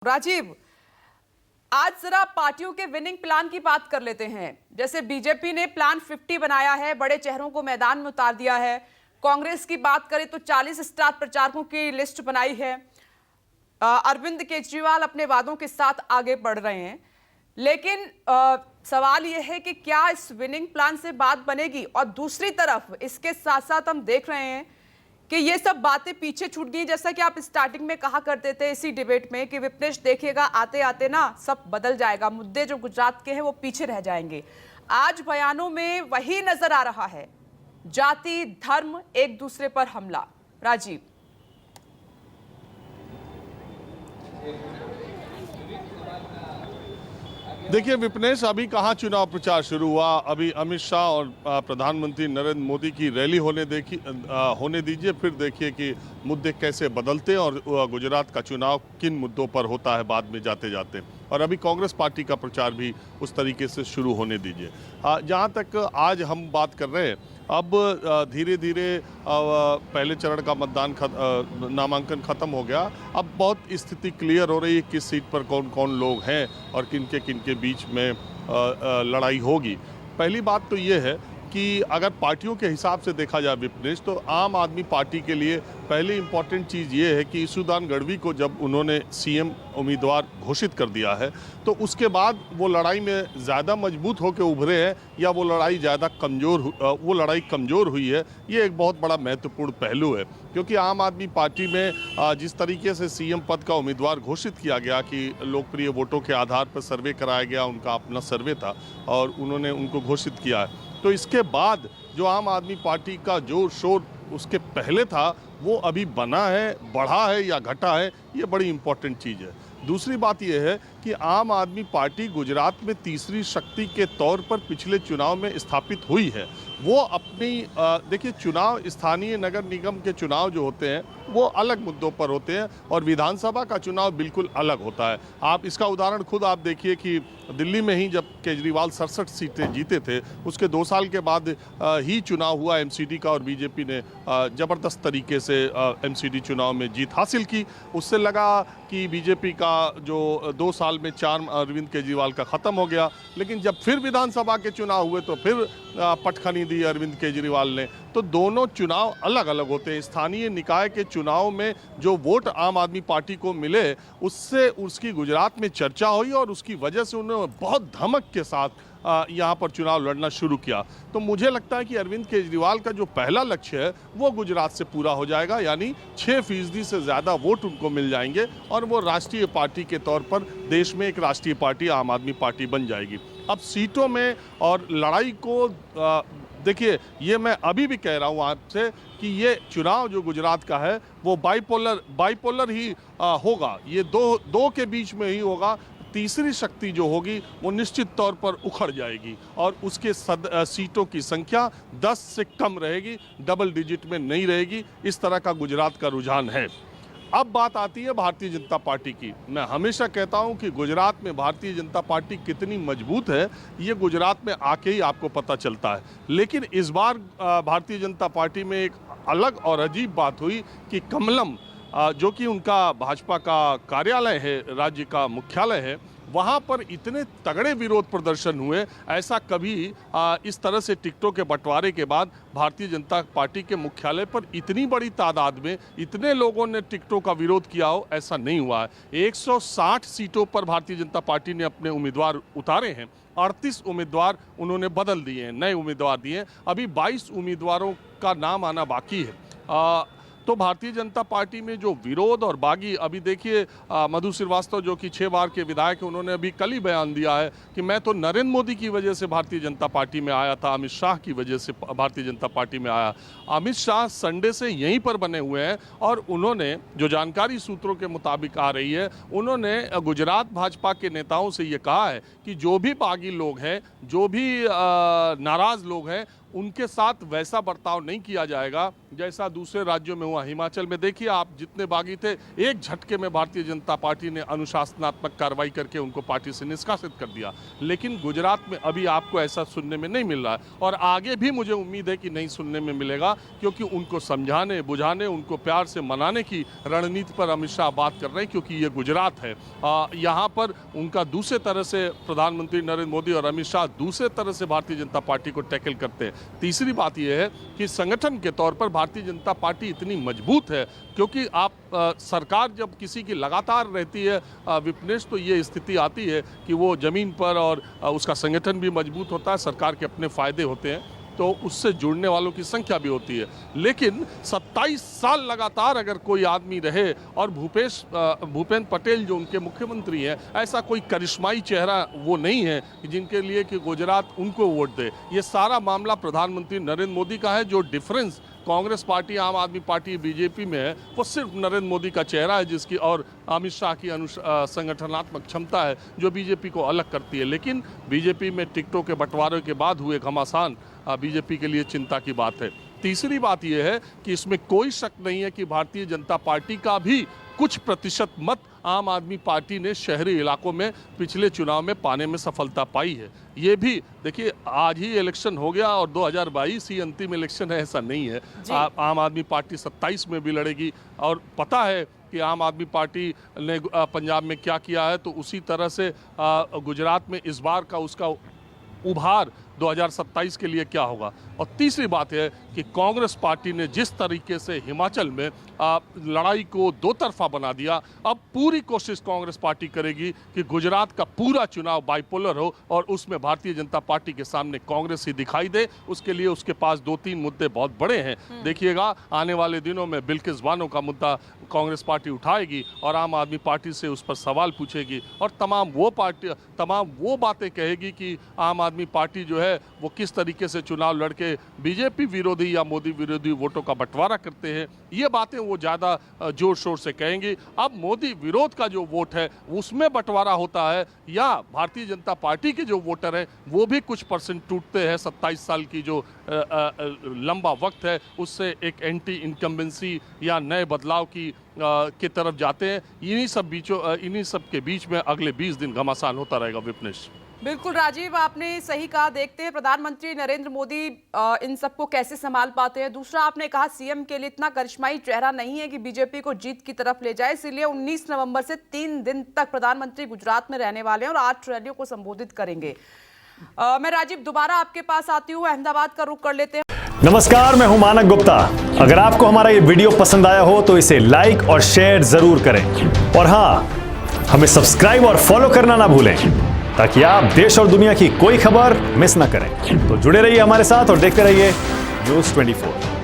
राजीव, आज जरा पार्टियों के विनिंग प्लान की बात कर लेते हैं। जैसे बीजेपी ने प्लान 50 बनाया है, बड़े चेहरों को मैदान में उतार दिया है। कांग्रेस की बात करें तो 40 स्टार प्रचारकों की लिस्ट बनाई है। अरविंद केजरीवाल अपने वादों के साथ आगे बढ़ रहे हैं, लेकिन सवाल यह है कि क्या इस विनिंग प्लान से बात बनेगी। और दूसरी तरफ इसके साथ साथ हम देख रहे हैं कि ये सब बातें पीछे छूट गई। जैसा कि आप स्टार्टिंग में कहा करते थे इसी डिबेट में कि विपनेश देखिएगा आते आते ना सब बदल जाएगा, मुद्दे जो गुजरात के हैं वो पीछे रह जाएंगे। आज बयानों में वही नजर आ रहा है, जाति धर्म एक दूसरे पर हमला। राजीव, देखिए विपनेश, अभी कहाँ चुनाव प्रचार शुरू हुआ। अभी अमित शाह और प्रधानमंत्री नरेंद्र मोदी की रैली होने दीजिए, फिर देखिए कि मुद्दे कैसे बदलते और गुजरात का चुनाव किन मुद्दों पर होता है बाद में जाते जाते। और अभी कांग्रेस पार्टी का प्रचार भी उस तरीके से शुरू होने दीजिए। जहाँ तक आज हम बात कर रहे हैं, अब धीरे धीरे पहले चरण का नामांकन खत्म हो गया। अब बहुत स्थिति क्लियर हो रही है किस सीट पर कौन कौन लोग हैं और किन के बीच में लड़ाई होगी। पहली बात तो ये है कि अगर पार्टियों के हिसाब से देखा जाए विपनेश, तो आम आदमी पार्टी के लिए पहली इंपॉर्टेंट चीज़ ये है कि ईशुदान गढ़वी को जब उन्होंने सीएम उम्मीदवार घोषित कर दिया है, तो उसके बाद वो लड़ाई में ज़्यादा मजबूत होकर उभरे हैं या वो लड़ाई कमज़ोर हुई है। ये एक बहुत बड़ा महत्वपूर्ण पहलू है, क्योंकि आम आदमी पार्टी में जिस तरीके से सीएम पद का उम्मीदवार घोषित किया गया कि लोकप्रिय वोटों के आधार पर सर्वे कराया गया, उनका अपना सर्वे था और उन्होंने उनको घोषित किया है, तो इसके बाद जो आम आदमी पार्टी का जोर शोर उसके पहले था वो अभी बना है, बढ़ा है या घटा है, ये बड़ी इंपॉर्टेंट चीज़ है। दूसरी बात यह है कि आम आदमी पार्टी गुजरात में तीसरी शक्ति के तौर पर पिछले चुनाव में स्थापित हुई है। वो अपनी देखिए, चुनाव स्थानीय नगर निगम के चुनाव जो होते हैं वो अलग मुद्दों पर होते हैं और विधानसभा का चुनाव बिल्कुल अलग होता है। आप इसका उदाहरण खुद आप देखिए कि दिल्ली में ही जब केजरीवाल 67 सीटें जीते थे, उसके 2 साल के बाद ही चुनाव हुआ एमसीडी का और बीजेपी ने ज़बरदस्त तरीके से एमसीडी चुनाव में जीत हासिल की। उससे लगा कि बीजेपी का जो 2 साल में चार्म अरविंद केजरीवाल का ख़त्म हो गया, लेकिन जब फिर विधानसभा के चुनाव हुए तो फिर पटखनी दी अरविंद केजरीवाल ने। तो दोनों चुनाव अलग अलग होते हैं। स्थानीय निकाय के चुनाव में जो वोट आम आदमी पार्टी को मिले, उससे उसकी गुजरात में चर्चा हुई और उसकी वजह से उन्होंने बहुत धमक के साथ यहाँ पर चुनाव लड़ना शुरू किया। तो मुझे लगता है कि अरविंद केजरीवाल का जो पहला लक्ष्य है वो गुजरात से पूरा हो जाएगा, यानी 6% से ज़्यादा वोट उनको मिल जाएंगे और वो राष्ट्रीय पार्टी के तौर पर देश में एक राष्ट्रीय पार्टी आम आदमी पार्टी बन जाएगी। अब सीटों में और लड़ाई को देखिए, ये मैं अभी भी कह रहा हूँ आपसे कि ये चुनाव जो गुजरात का है वो बाइपोलर ही होगा। ये दो के बीच में ही होगा। तीसरी शक्ति जो होगी वो निश्चित तौर पर उखड़ जाएगी और उसके सीटों की संख्या 10 से कम रहेगी, डबल डिजिट में नहीं रहेगी। इस तरह का गुजरात का रुझान है। अब बात आती है भारतीय जनता पार्टी की। मैं हमेशा कहता हूं कि गुजरात में भारतीय जनता पार्टी कितनी मजबूत है ये गुजरात में आके ही आपको पता चलता है। लेकिन इस बार भारतीय जनता पार्टी में एक अलग और अजीब बात हुई कि कमलम, जो कि उनका भाजपा का कार्यालय है, राज्य का मुख्यालय है, वहाँ पर इतने तगड़े विरोध प्रदर्शन हुए। ऐसा कभी इस तरह से टिकटों के बंटवारे के बाद भारतीय जनता पार्टी के मुख्यालय पर इतनी बड़ी तादाद में इतने लोगों ने टिकटों का विरोध किया हो, ऐसा नहीं हुआ है। 160 सीटों पर भारतीय जनता पार्टी ने अपने उम्मीदवार उतारे हैं। 38 उम्मीदवार उन्होंने बदल दिए हैं, नए उम्मीदवार दिए हैं। अभी 22 उम्मीदवारों का नाम आना बाकी है। तो भारतीय जनता पार्टी में जो विरोध और बागी, अभी देखिए मधु श्रीवास्तव जो कि 6 बार के विधायक हैं, उन्होंने अभी कल ही बयान दिया है कि मैं तो नरेंद्र मोदी की वजह से भारतीय जनता पार्टी में आया था, अमित शाह की वजह से भारतीय जनता पार्टी में आया। अमित शाह संडे से यहीं पर बने हुए हैं और उन्होंने, जो जानकारी सूत्रों के मुताबिक आ रही है, उन्होंने गुजरात भाजपा के नेताओं से ये कहा है कि जो भी बागी लोग हैं, जो भी नाराज़ लोग हैं, उनके साथ वैसा बर्ताव नहीं किया जाएगा जैसा दूसरे राज्यों में हुआ। हिमाचल में देखिए आप, जितने बागी थे एक झटके में भारतीय जनता पार्टी ने अनुशासनात्मक कार्रवाई करके उनको पार्टी से निष्कासित कर दिया। लेकिन गुजरात में अभी आपको ऐसा सुनने में नहीं मिल रहा है और आगे भी मुझे उम्मीद है कि नहीं सुनने में मिलेगा, क्योंकि उनको समझाने बुझाने, उनको प्यार से मनाने की रणनीति पर अमित शाह बात कर रहे हैं, क्योंकि ये गुजरात है। यहाँ पर उनका दूसरे तरह से प्रधानमंत्री नरेंद्र मोदी और अमित शाह दूसरे तरह से भारतीय जनता पार्टी को टैकल करते हैं। तीसरी बात यह है कि संगठन के तौर पर भारतीय जनता पार्टी इतनी मजबूत है, क्योंकि आप सरकार जब किसी की लगातार रहती है विपनेश, तो ये स्थिति आती है कि वो जमीन पर और उसका संगठन भी मजबूत होता है, सरकार के अपने फायदे होते हैं, तो उससे जुड़ने वालों की संख्या भी होती है। लेकिन 27 साल लगातार अगर कोई आदमी रहे और भूपेंद्र पटेल जो उनके मुख्यमंत्री हैं, ऐसा कोई करिश्माई चेहरा वो नहीं है जिनके लिए कि गुजरात उनको वोट दे। ये सारा मामला प्रधानमंत्री नरेंद्र मोदी का है। जो डिफरेंस कांग्रेस पार्टी, आम आदमी पार्टी, बीजेपी में है, वो सिर्फ नरेंद्र मोदी का चेहरा है, जिसकी और अमित शाह की संगठनात्मक क्षमता है जो बीजेपी को अलग करती है। लेकिन बीजेपी में टिकटों के बंटवारे के बाद हुए घमासान बीजेपी के लिए चिंता की बात है। तीसरी बात यह है कि इसमें कोई शक नहीं है कि भारतीय जनता पार्टी का भी कुछ प्रतिशत मत आम आदमी पार्टी ने शहरी इलाकों में पिछले चुनाव में पाने में सफलता पाई है। ये भी देखिए, आज ही इलेक्शन हो गया और 2022 ही अंतिम इलेक्शन है, ऐसा नहीं है। आम आदमी पार्टी 27 में भी लड़ेगी और पता है कि आम आदमी पार्टी ने पंजाब में क्या किया है, तो उसी तरह से गुजरात में इस बार का उसका उभार 2027 के लिए क्या होगा। और तीसरी बात है कि कांग्रेस पार्टी ने जिस तरीके से हिमाचल में लड़ाई को दो तरफा बना दिया, अब पूरी कोशिश कांग्रेस पार्टी करेगी कि गुजरात का पूरा चुनाव बाइपोलर हो और उसमें भारतीय जनता पार्टी के सामने कांग्रेस ही दिखाई दे। उसके लिए उसके पास 2-3 मुद्दे बहुत बड़े हैं। देखिएगा आने वाले दिनों में बिल्किस बानो का मुद्दा कांग्रेस पार्टी उठाएगी और आम आदमी पार्टी से उस पर सवाल पूछेगी और तमाम वो बातें कहेगी कि आम आदमी पार्टी जो है वो किस तरीके से चुनाव लड़के बीजेपी विरोधी या मोदी विरोधी वोटों का बंटवारा करते हैं। ये बातें वो ज़्यादा जोर शोर से कहेंगी। अब मोदी विरोध का जो वोट है उसमें बंटवारा होता है या भारतीय जनता पार्टी के जो वोटर हैं वो भी कुछ परसेंट टूटते हैं। 27 साल की जो लंबा वक्त है उससे एक एंटी इनकम्बेंसी या नए बदलाव की तरफ जाते हैं। इन्हीं सब के बीच में अगले 20 दिन घमासान होता रहेगा। विपनेश, बिल्कुल राजीव, आपने सही कहा। देखते हैं प्रधानमंत्री नरेंद्र मोदी इन सबको कैसे संभाल पाते हैं। दूसरा, आपने कहा सीएम के लिए इतना करिश्माई चेहरा नहीं है कि बीजेपी को जीत की तरफ ले जाए, इसलिए 19 नवंबर से 3 दिन तक प्रधानमंत्री गुजरात में रहने वाले हैं और 8 रैलियों को संबोधित करेंगे। मैं राजीव दोबारा आपके पास आती हूँ, अहमदाबाद का रुख कर लेते हैं। नमस्कार, मैं हूं मानक गुप्ता। अगर आपको हमारा ये वीडियो पसंद आया हो तो इसे लाइक और शेयर जरूर करें और हाँ, हमें सब्सक्राइब और फॉलो करना ना भूलें ताकि आप देश और दुनिया की कोई खबर मिस ना करें। तो जुड़े रहिए हमारे साथ और देखते रहिए न्यूज़ 24।